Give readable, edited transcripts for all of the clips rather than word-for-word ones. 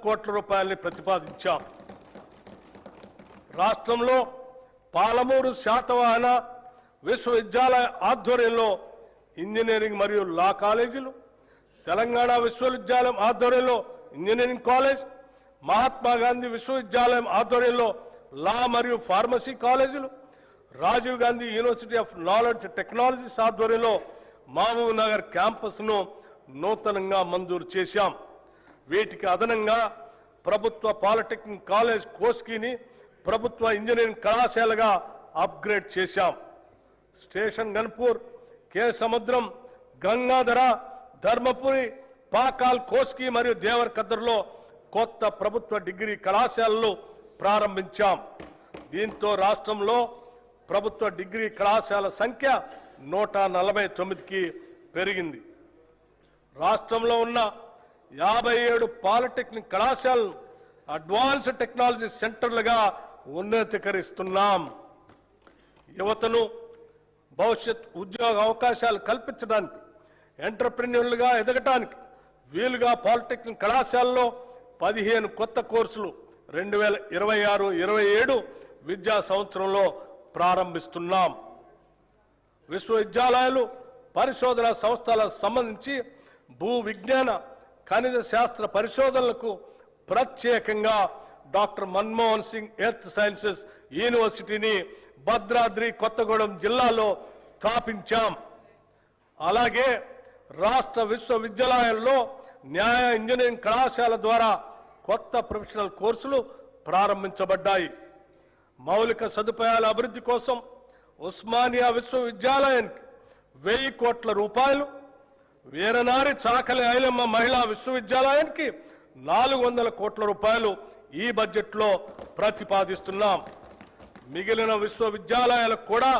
కోట్ల రూపాయలని ప్రతిపాదించాం. రాష్ట్రంలో పాలమూరు శాతవాహన విశ్వవిద్యాలయ ఆధ్వర్యంలో ఇంజనీరింగ్ మరియు లా కాలేజీలు, తెలంగాణ విశ్వవిద్యాలయం ఆధ్వర్యంలో ఇంజనీరింగ్ కాలేజ్, మహాత్మా గాంధీ విశ్వవిద్యాలయం ఆధ్వర్యంలో లా మరియు ఫార్మసీ కాలేజీలు, Rajiv Gandhi university of knowledge technologies ఆధ్వర్యంలో మహబూబ్ నగర్ క్యాంపస్ను నూతనంగా మంజూరు చేశాం. వీటికి అదనంగా ప్రభుత్వ పాలిటెక్నిక్ కాలేజ్ కోస్కీని ప్రభుత్వ ఇంజనీరింగ్ కళాశాలగా అప్గ్రేడ్ చేశాం. స్టేషన్ గన్పూర్, కే సముద్రం, గంగాధర, ధర్మపురి, పాకాల్, కోస్కీ మరియు దేవరకద్రలో కొత్త ప్రభుత్వ డిగ్రీ కళాశాలలు ప్రారంభించాం. దీంతో రాష్ట్రంలో ప్రభుత్వ డిగ్రీ కళాశాల సంఖ్య 149కి పెరిగింది. రాష్ట్రంలో ఉన్న 57 పాలిటెక్నిక్ కళాశాలను అడ్వాన్స్డ్ టెక్నాలజీ సెంటర్లుగా ఉన్నతీకరిస్తున్నాం. యువతను భవిష్యత్ ఉద్యోగ అవకాశాలు కల్పించడానికి, ఎంటర్ప్రెన్యూర్లుగా ఎదగటానికి వీలుగా పాలిటెక్నిక్ కళాశాలలో 15 కొత్త కోర్సులు 2026-27 విద్యా సంవత్సరంలో ప్రారంభిస్తున్నాం. విశ్వవిద్యాలయాలు, పరిశోధనా సంస్థలకు సంబంధించి భూ విజ్ఞాన, ఖనిజ శాస్త్ర పరిశోధనలకు ప్రత్యేకంగా doctor Manmohan Singh earth sciences యూనివర్సిటీని భద్రాద్రి కొత్తగూడెం జిల్లాలో స్థాపించాం. అలాగే రాష్ట్ర విశ్వవిద్యాలయాల్లో న్యాయ ఇంజనీరింగ్ కళాశాల ద్వారా కొత్త ప్రొఫెషనల్ కోర్సులు ప్రారంభించబడ్డాయి. మౌలిక సదుపాయాల అభివృద్ధి కోసం ఉస్మానియా విశ్వవిద్యాలయానికి 1000 కోట్ల రూపాయలు, వీరనారి చాకలి ఐలమ్మ మహిళా విశ్వవిద్యాలయానికి 400 కోట్ల రూపాయలు ఈ బడ్జెట్లో ప్రతిపాదిస్తున్నాం. మిగిలిన విశ్వవిద్యాలయాలకు కూడా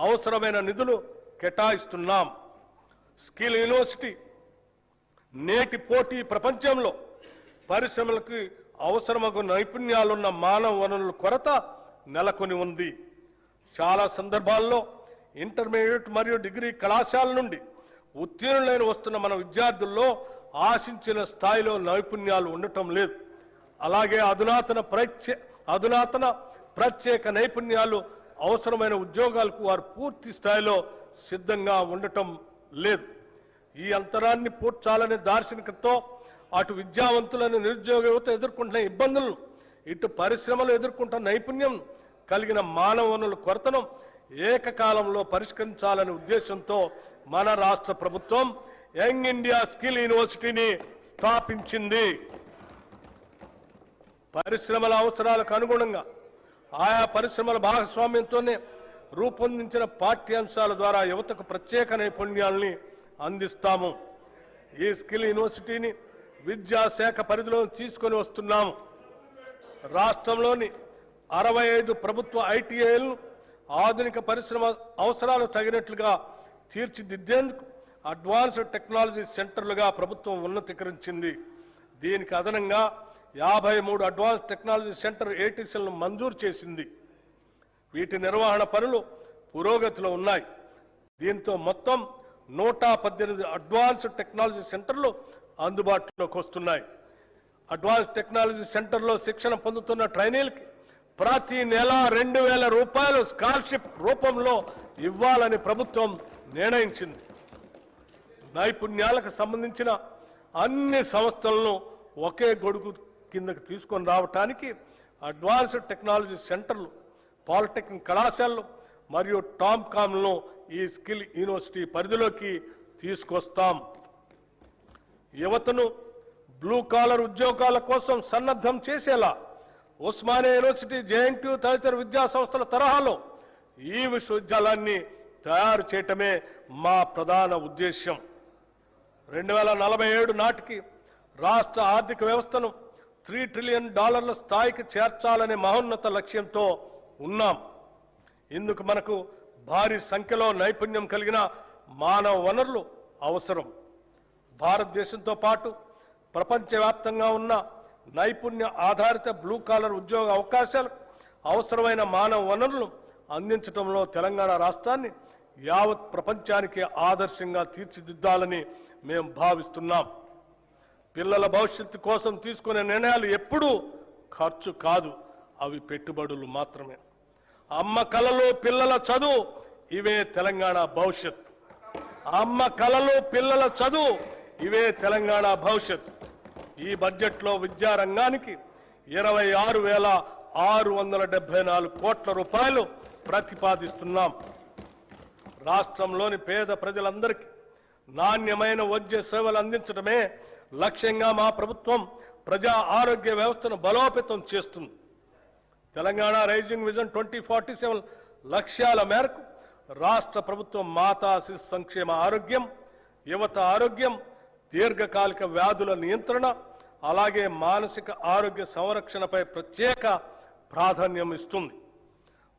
అవసరమైన నిధులు కేటాయిస్తున్నాం. స్కిల్ యూనివర్సిటీ నేటి పోటీ ప్రపంచంలో పరిశ్రమలకు అవసరమగు నైపుణ్యాలున్న మానవ వనరుల కొరత నెలకొని ఉంది. చాలా సందర్భాల్లో ఇంటర్మీడియట్ మరియు డిగ్రీ కళాశాల నుండి ఉత్తీర్ణులైన వస్తున్న మన విద్యార్థుల్లో ఆశించిన స్థాయిలో నైపుణ్యాలు ఉండటం లేదు. అలాగే అధునాతన ప్రత్యేక నైపుణ్యాలు అవసరమైన ఉద్యోగాలకు వారు పూర్తి స్థాయిలో సిద్ధంగా ఉండటం లేదు. ఈ అంతరాన్ని పూడ్చాలనే దార్శనికతతో అటు విద్యావంతులను, నిరుద్యోగ యువత ఎదుర్కొంటున్న ఇబ్బందులను, ఇటు పరిశ్రమలు ఎదుర్కొంటున్న నైపుణ్యం కలిగిన మానవ వనరుల కొరతను ఏకకాలంలో పరిష్కరించాలనే ఉద్దేశంతో మన రాష్ట్ర ప్రభుత్వం యంగ్ ఇండియా స్కిల్ యూనివర్సిటీని స్థాపించింది. పరిశ్రమల అవసరాలకు అనుగుణంగా ఆయా పరిశ్రమల భాగస్వామ్యంతోనే రూపొందించిన పాఠ్యాంశాల ద్వారా యువతకు ప్రత్యేక నైపుణ్యాలని అందిస్తాము. ఈ స్కిల్ యూనివర్సిటీని విద్యాశాఖ పరిధిలో తీసుకొని వస్తున్నాము. రాష్ట్రంలోని 65 ప్రభుత్వ ఐటీఐలను ఆధునిక పరిశ్రమ అవసరాలు తగినట్లుగా తీర్చిదిద్దేందుకు అడ్వాన్స్డ్ టెక్నాలజీ సెంటర్లుగా ప్రభుత్వం ఉన్నతీకరించింది. దీనికి అదనంగా 53 అడ్వాన్స్ టెక్నాలజీ సెంటర్ ఏటీసీలను మంజూరు చేసింది. వీటి నిర్వహణ పనులు పురోగతిలో ఉన్నాయి. దీంతో మొత్తం 118 అడ్వాన్స్డ్ టెక్నాలజీ సెంటర్లు అందుబాటులోకి వస్తున్నాయి. అడ్వాన్స్ టెక్నాలజీ సెంటర్లో శిక్షణ పొందుతున్న ట్రైనీలకి ప్రతి నెల 2000 రూపాయలు స్కాలర్షిప్ రూపంలో ఇవ్వాలని ప్రభుత్వం నిర్ణయించింది. నైపుణ్యాలకు సంబంధించిన అన్ని సంస్థలను ఒకే గొడుగు కిందకి తీసుకొని రావటానికి అడ్వాన్స్డ్ టెక్నాలజీ సెంటర్లు, పాలిటెక్నిక్ కళాశాలలు మరియు టామ్కామ్లను ఈ స్కిల్ యూనివర్సిటీ పరిధిలోకి తీసుకొస్తాం. యువతను బ్లూ కాలర్ ఉద్యోగాల కోసం సన్నద్ధం చేసేలా ఉస్మానియా యూనివర్సిటీ, జేఎన్టీయూ తదితర విద్యా సంస్థల తరహాలో ఈ విశ్వవిద్యాలయాన్ని తయారు చేయటమే మా ప్రధాన ఉద్దేశ్యం. 2047 నాటికి రాష్ట్ర ఆర్థిక వ్యవస్థను $3 ట్రిలియన్ స్థాయికి చేర్చాలనే మహోన్నత లక్ష్యంతో ఉన్నాం. ఇందుకు మనకు భారీ సంఖ్యలో నైపుణ్యం కలిగిన మానవ వనరులు అవసరం. భారతదేశంతో పాటు ప్రపంచవ్యాప్తంగా ఉన్న నైపుణ్య ఆధారిత బ్లూ కాలర్ ఉద్యోగ అవకాశాలు అవసరమైన మానవ వనరులను అందించడంలో తెలంగాణ రాష్ట్రాన్ని యావత్ ప్రపంచానికి ఆదర్శంగా తీర్చిదిద్దాలని మేము భావిస్తున్నాం. పిల్లల భవిష్యత్తు కోసం తీసుకునే నిర్ణయాలు ఎప్పుడూ ఖర్చు కాదు, అవి పెట్టుబడులు మాత్రమే. అమ్మ కలలు పిల్లల చదువు, ఇవే తెలంగాణ భవిష్యత్. అమ్మ కలలు పిల్లల చదువు, ఇవే తెలంగాణ భవిష్యత్. ఈ బడ్జెట్లో విద్యారంగానికి 26,674 కోట్ల రూపాయలు ప్రతిపాదిస్తున్నాం. రాష్ట్రంలోని పేద ప్రజలందరికీ నాణ్యమైన వైద్య సేవలు అందించడమే లక్ష్యంగా మా ప్రభుత్వం ప్రజా ఆరోగ్య వ్యవస్థను బలోపేతం చేస్తుంది. తెలంగాణ రైజింగ్ విజన్ 2047 లక్ష్యాల మేరకు రాష్ట్ర ప్రభుత్వం మాతా శిశు సంక్షేమ ఆరోగ్యం, యువత ఆరోగ్యం, దీర్ఘకాలిక వ్యాధుల నియంత్రణ, అలాగే మానసిక ఆరోగ్య సంరక్షణపై ప్రత్యేక ప్రాధాన్యం ఇస్తుంది.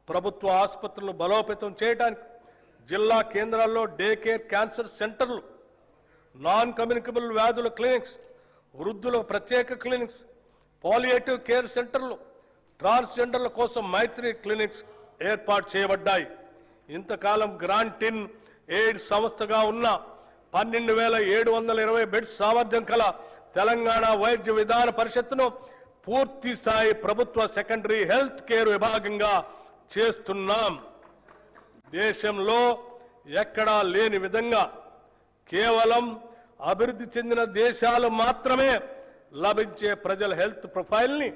ప్రభుత్వ ఆసుపత్రులను బలోపేతం చేయడానికి జిల్లా కేంద్రాల్లో డే కేర్ క్యాన్సర్ సెంటర్లు, నాన్ కమ్యూనికబుల్ వ్యాధుల క్లినిక్స్, వృద్ధుల ప్రత్యేక క్లినిక్స్, పాలియేటివ్ కేర్ సెంటర్లు, ట్రాన్స్జెండర్ల కోసం మైత్రి క్లినిక్స్ ఏర్పాటు చేయబడ్డాయి. ఇంతకాలం గ్రాంట్ ఇన్ ఎయిడ్ సంస్థగా ఉన్న 12,720 బెడ్స్ సామర్థ్యం కల తెలంగాణ వైద్య విధాన పరిషత్తును పూర్తి స్థాయి ప్రభుత్వ సెకండరీ హెల్త్ కేర్ విభాగంగా చేస్తున్నాం. దేశంలో ఎక్కడా లేని విధంగా కేవలం అభివృద్ధి చెందిన దేశాలు మాత్రమే లభించే ప్రజల హెల్త్ ప్రొఫైల్ని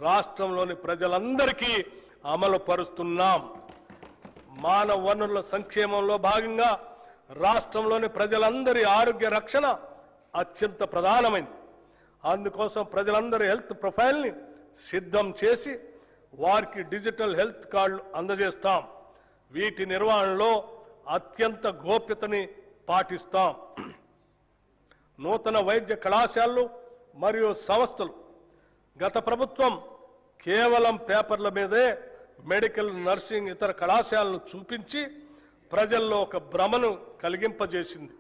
రాష్ట్రంలోని ప్రజలందరికీ అమలు పరుస్తున్నాం. మానవ వనరుల సంక్షేమంలో భాగంగా రాష్ట్రంలోని ప్రజలందరి ఆరోగ్య రక్షణ అత్యంత ప్రధానమైంది. అందుకోసం ప్రజలందరి హెల్త్ ప్రొఫైల్ని సిద్ధం చేసి వారికి డిజిటల్ హెల్త్ కార్డులు అందజేస్తాం. వీటి నిర్వహణలో అత్యంత గోప్యతని పాటిస్తాం. నూతన వైద్య కళాశాలలు మరియు సంస్థలు గత ప్రభుత్వం కేవలం పేపర్ల మీదే మెడికల్, నర్సింగ్, ఇతర కళాశాలను చూపించి ప్రజల్లో ఒక భ్రమను కలిగింపజేసింది.